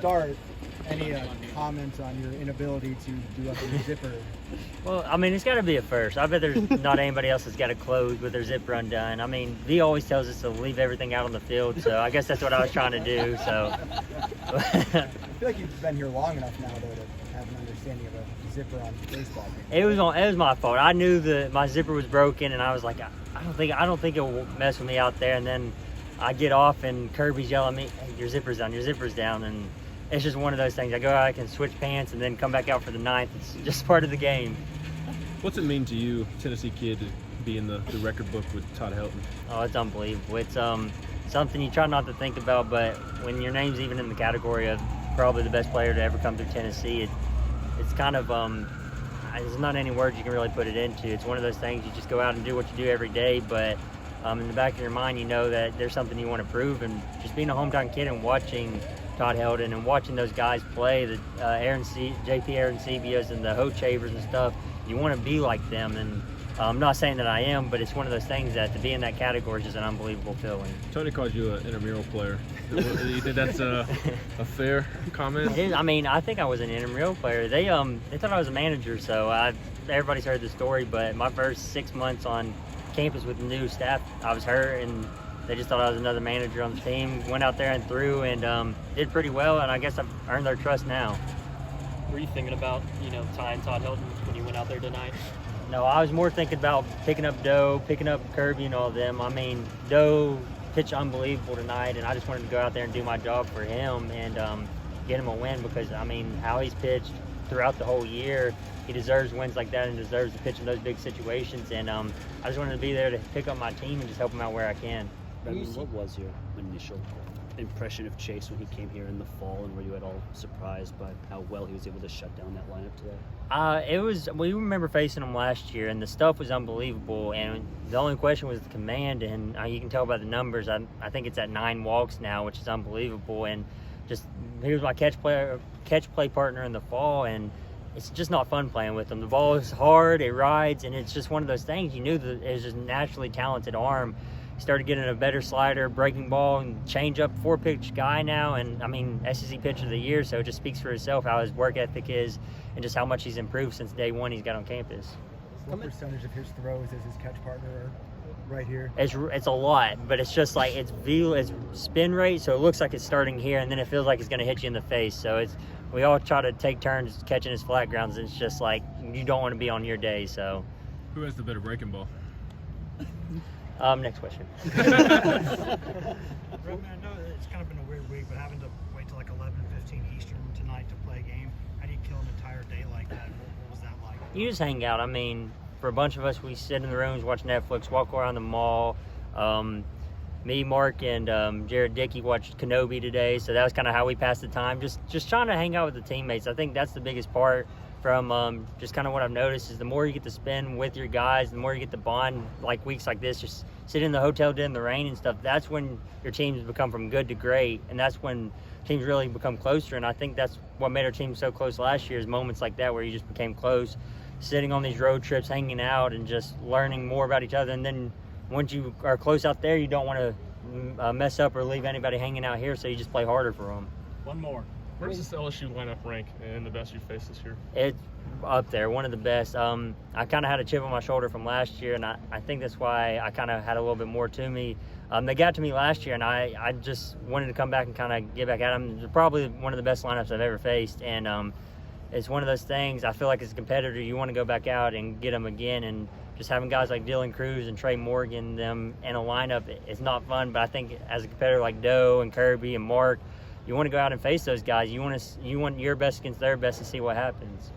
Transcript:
start, any comments on your inability to do up your zipper? Well, I mean, it's got to be a first. I bet there's not anybody else that's got it closed with their zipper undone. I mean, V always tells us to leave everything out on the field, so I guess that's what I was trying to do. So I feel like you've been here long enough now, though, to have an understanding of a zipper on baseball game. It was my fault. I knew that my zipper was broken, and I was like, I don't think it will mess with me out there. And then I get off, and Kirby's yelling at me, "Hey, your zipper's down," and it's just one of those things. I go out, I can switch pants, and then come back out for the ninth. It's just part of the game. What's it mean to you, Tennessee kid, to be in the record book with Todd Helton? Oh, it's unbelievable. It's something you try not to think about, but when your name's even in the category of probably the best player to ever come through Tennessee, it's kind of there's not any words you can really put it into. It's one of those things you just go out and do what you do every day, but in the back of your mind, you know that there's something you want to prove. And just being a hometown kid and watching Todd Helton and watching those guys play, the JP Aaron Sevias and the Ho Chavers and stuff, you want to be like them. And I'm not saying that I am, but it's one of those things that to be in that category is just an unbelievable feeling. Tony called you an intramural player. Do you think that's a fair comment? I mean, I think I was an intramural player. They thought I was a manager, so everybody's heard the story. But my first 6 months on campus with the new staff, I was hurt, and they just thought I was another manager on the team. Went out there and threw, and did pretty well, and I guess I've earned their trust now. Were you thinking about, tying Todd Helton when you went out there tonight? No, I was more thinking about picking up Doe, picking up Kirby and all of them. I mean, Doe pitched unbelievable tonight, and I just wanted to go out there and do my job for him and get him a win because, I mean, how he's pitched throughout the whole year, he deserves wins like that and deserves to pitch in those big situations. And I just wanted to be there to pick up my team and just help him out where I can. Redmond, what was your initial impression of Chase when he came here in the fall, and were you at all surprised by how well he was able to shut down that lineup today? We remember facing him last year, and the stuff was unbelievable, and the only question was the command, and you can tell by the numbers, I think it's at 9 walks now, which is unbelievable, and just he was my catch play partner in the fall, and it's just not fun playing with him. The ball is hard, it rides, and it's just one of those things. You knew that it was just a naturally talented arm. Started getting a better slider, breaking ball, and change up, 4-pitch guy now, and I mean SEC pitcher of the year, so it just speaks for itself how his work ethic is and just how much he's improved since day one he's got on campus. What percentage of his throws is his catch partner right here? It's a lot, but it's just like it's spin rate, so it looks like it's starting here, and then it feels like it's going to hit you in the face. So we all try to take turns catching his flat grounds, and it's just like you don't want to be on your day. So Who has the better breaking ball? Next question. Redmond, I know that it's kind of been a weird week, but having to wait till like 11:15 Eastern tonight to play a game, how do you kill an entire day like that? What was that like? You just hang out. I mean, for a bunch of us, we sit in the rooms, watch Netflix, walk around the mall. Me, Mark, and Jared Dickey watched Kenobi today, so that was kind of how we passed the time. Just trying to hang out with the teammates. I think that's the biggest part from just kind of what I've noticed is the more you get to spend with your guys, the more you get to bond like weeks like this, just sit in the hotel in the rain and stuff. That's when your teams become from good to great, and that's when teams really become closer. And I think that's what made our team so close last year is moments like that where you just became close, sitting on these road trips, hanging out, and just learning more about each other. And then once you are close out there, you don't want to mess up or leave anybody hanging out here, so you just play harder for them. One more. Where does this LSU lineup rank in the best you've faced this year? It's up there, one of the best. I kind of had a chip on my shoulder from last year, and I think that's why I kind of had a little bit more to me. They got to me last year, and I just wanted to come back and kind of get back at them. They're probably one of the best lineups I've ever faced, and it's one of those things. I feel like as a competitor, you want to go back out and get them again, and just having guys like Dylan Cruz and Trey Morgan them in a lineup is not fun. But I think as a competitor like Doe and Kirby and Mark, you want to go out and face those guys. You want your best against their best and see what happens.